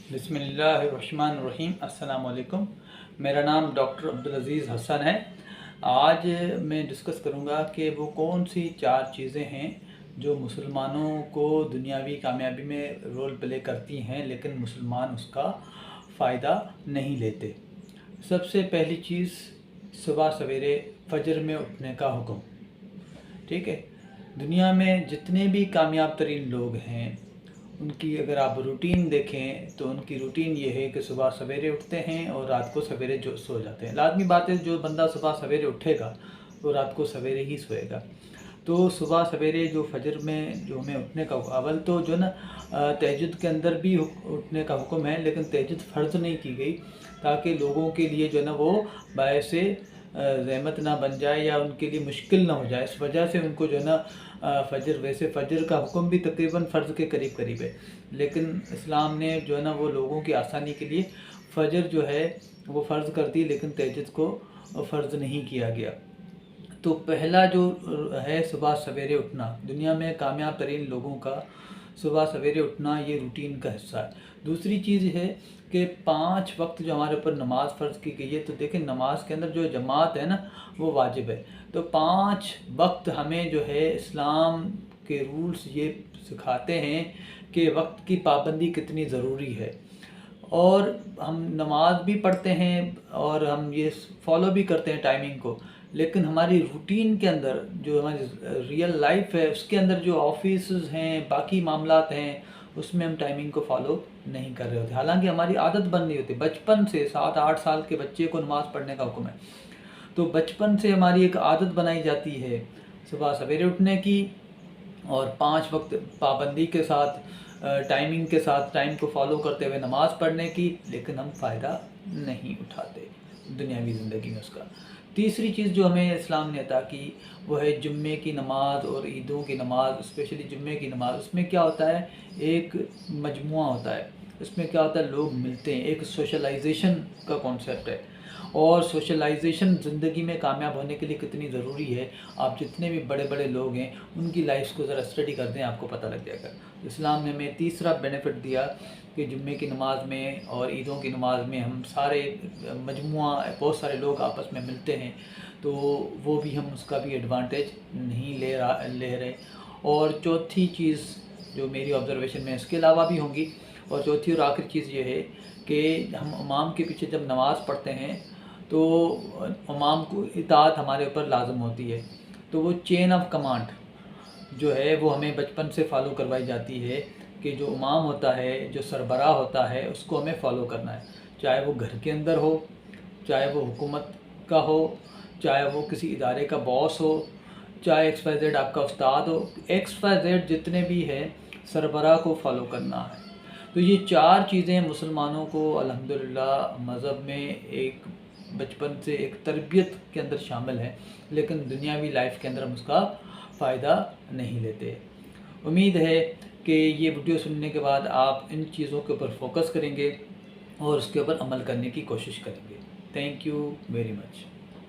बिस्मिल्लाहिर्रहमानिर्रहीम। अस्सलाम वालेकुम। मेरा नाम डॉक्टर अब्दुल अज़ीज़ हसन है। आज मैं डिस्कस करूंगा कि वो कौन सी 4 चीज़ें हैं जो मुसलमानों को दुनियावी कामयाबी में रोल प्ले करती हैं, लेकिन मुसलमान उसका फ़ायदा नहीं लेते। सबसे पहली चीज़, सुबह सवेरे फजर में उठने का हुक्म। ठीक है, दुनिया में जितने भी कामयाब तरीन लोग हैं उनकी अगर आप रूटीन देखें तो उनकी रूटीन ये है कि सुबह सवेरे उठते हैं और रात को सवेरे जो सो जाते हैं। लाजमी बात है, जो बंदा सुबह सवेरे उठेगा वो रात को सवेरे ही सोएगा। तो सुबह सवेरे जो फजर में जो हमें उठने का अवल तो जो ना तहज्जुद के अंदर भी उठने का हुक्म है, लेकिन तहज्जुद फ़र्ज़ नहीं की गई ताकि लोगों के लिए जो है ना वो बायस रहमत ना बन जाए या उनके लिए मुश्किल ना हो जाए। इस वजह से उनको जो है ना फजर, वैसे फ़जर का हुक्म भी तकरीबन फ़र्ज़ के करीब करीब है, लेकिन इस्लाम ने जो है ना वो लोगों की आसानी के लिए फजर जो है वो फ़र्ज़ कर दी, लेकिन तहज्जुद को फ़र्ज़ नहीं किया गया। तो पहला जो है सुबह सवेरे उठना, दुनिया में कामयाब तरीन लोगों का सुबह सवेरे उठना ये रूटीन का हिस्सा है। दूसरी चीज़ है कि 5 वक्त जो हमारे ऊपर नमाज फ़र्ज़ की गई है, तो देखें नमाज के अंदर जो जमात है ना वो वाजिब है। तो 5 वक्त हमें जो है इस्लाम के रूल्स ये सिखाते हैं कि वक्त की पाबंदी कितनी ज़रूरी है। और हम नमाज भी पढ़ते हैं और हम ये फॉलो भी करते हैं टाइमिंग को, लेकिन हमारी रूटीन के अंदर जो हमारी रियल लाइफ है उसके अंदर जो ऑफिस हैं, बाकी मामलात हैं, उसमें हम टाइमिंग को फॉलो नहीं कर रहे होते। हालांकि हमारी आदत बन रही होती है बचपन से। 7-8 साल के बच्चे को नमाज़ पढ़ने का हुक्म है, तो बचपन से हमारी एक आदत बनाई जाती है सुबह सवेरे उठने की और 5 वक्त पाबंदी के साथ, टाइमिंग के साथ, टाइम को फॉलो करते हुए नमाज़ पढ़ने की, लेकिन हम फ़ायदा नहीं उठाते दुनियावी ज़िंदगी में उसका। तीसरी चीज़ जो हमें इस्लाम ने अता की वो है जुम्मे की नमाज़ और ईदों की नमाज़। स्पेशली जुम्मे की नमाज़, उसमें क्या होता है, एक मजमुआ होता है। उसमें क्या होता है, लोग मिलते हैं, एक सोशलाइजेशन का कॉन्सेप्ट है। और सोशलाइजेशन ज़िंदगी में कामयाब होने के लिए कितनी ज़रूरी है, आप जितने भी बड़े बड़े लोग हैं उनकी लाइफ को ज़रा स्टडी कर दें, आपको पता लग जाएगा। इस्लाम ने हमें तीसरा बेनिफिट दिया कि जुम्मे की नमाज़ में और ईदों की नमाज़ में हम सारे मजमुआ, बहुत सारे लोग आपस में मिलते हैं, तो वो भी हम उसका भी एडवांटेज नहीं ले रहे। और चौथी चीज़ जो मेरी ऑब्ज़र्वेशन में इसके अलावा भी होंगी, और चौथी और आखिरी चीज़ ये है कि हम इमाम के पीछे जब नमाज़ पढ़ते हैं तो इमाम को इताअत हमारे ऊपर लाजम होती है। तो वो चेन ऑफ कमांड जो है वो हमें बचपन से फॉलो करवाई जाती है कि जो इमाम होता है, जो सरबराह होता है, उसको हमें फ़ॉलो करना है। चाहे वो घर के अंदर हो, चाहे वो हुकूमत का हो, चाहे वो किसी इदारे का बॉस हो, चाहे XYZ आपका उस्ताद हो, XYZ जितने भी हैं, सरबराह को फ़ॉलो करना है। तो ये 4 चीज़ें मुसलमानों को अल्हम्दुलिल्लाह मज़हब में एक बचपन से एक तरबियत के अंदर शामिल है, लेकिन दुनियावी लाइफ के अंदर हम उसका फ़ायदा नहीं लेते। उम्मीद है कि ये वीडियो सुनने के बाद आप इन चीज़ों के ऊपर फोकस करेंगे और उसके ऊपर अमल करने की कोशिश करेंगे। Thank you very much.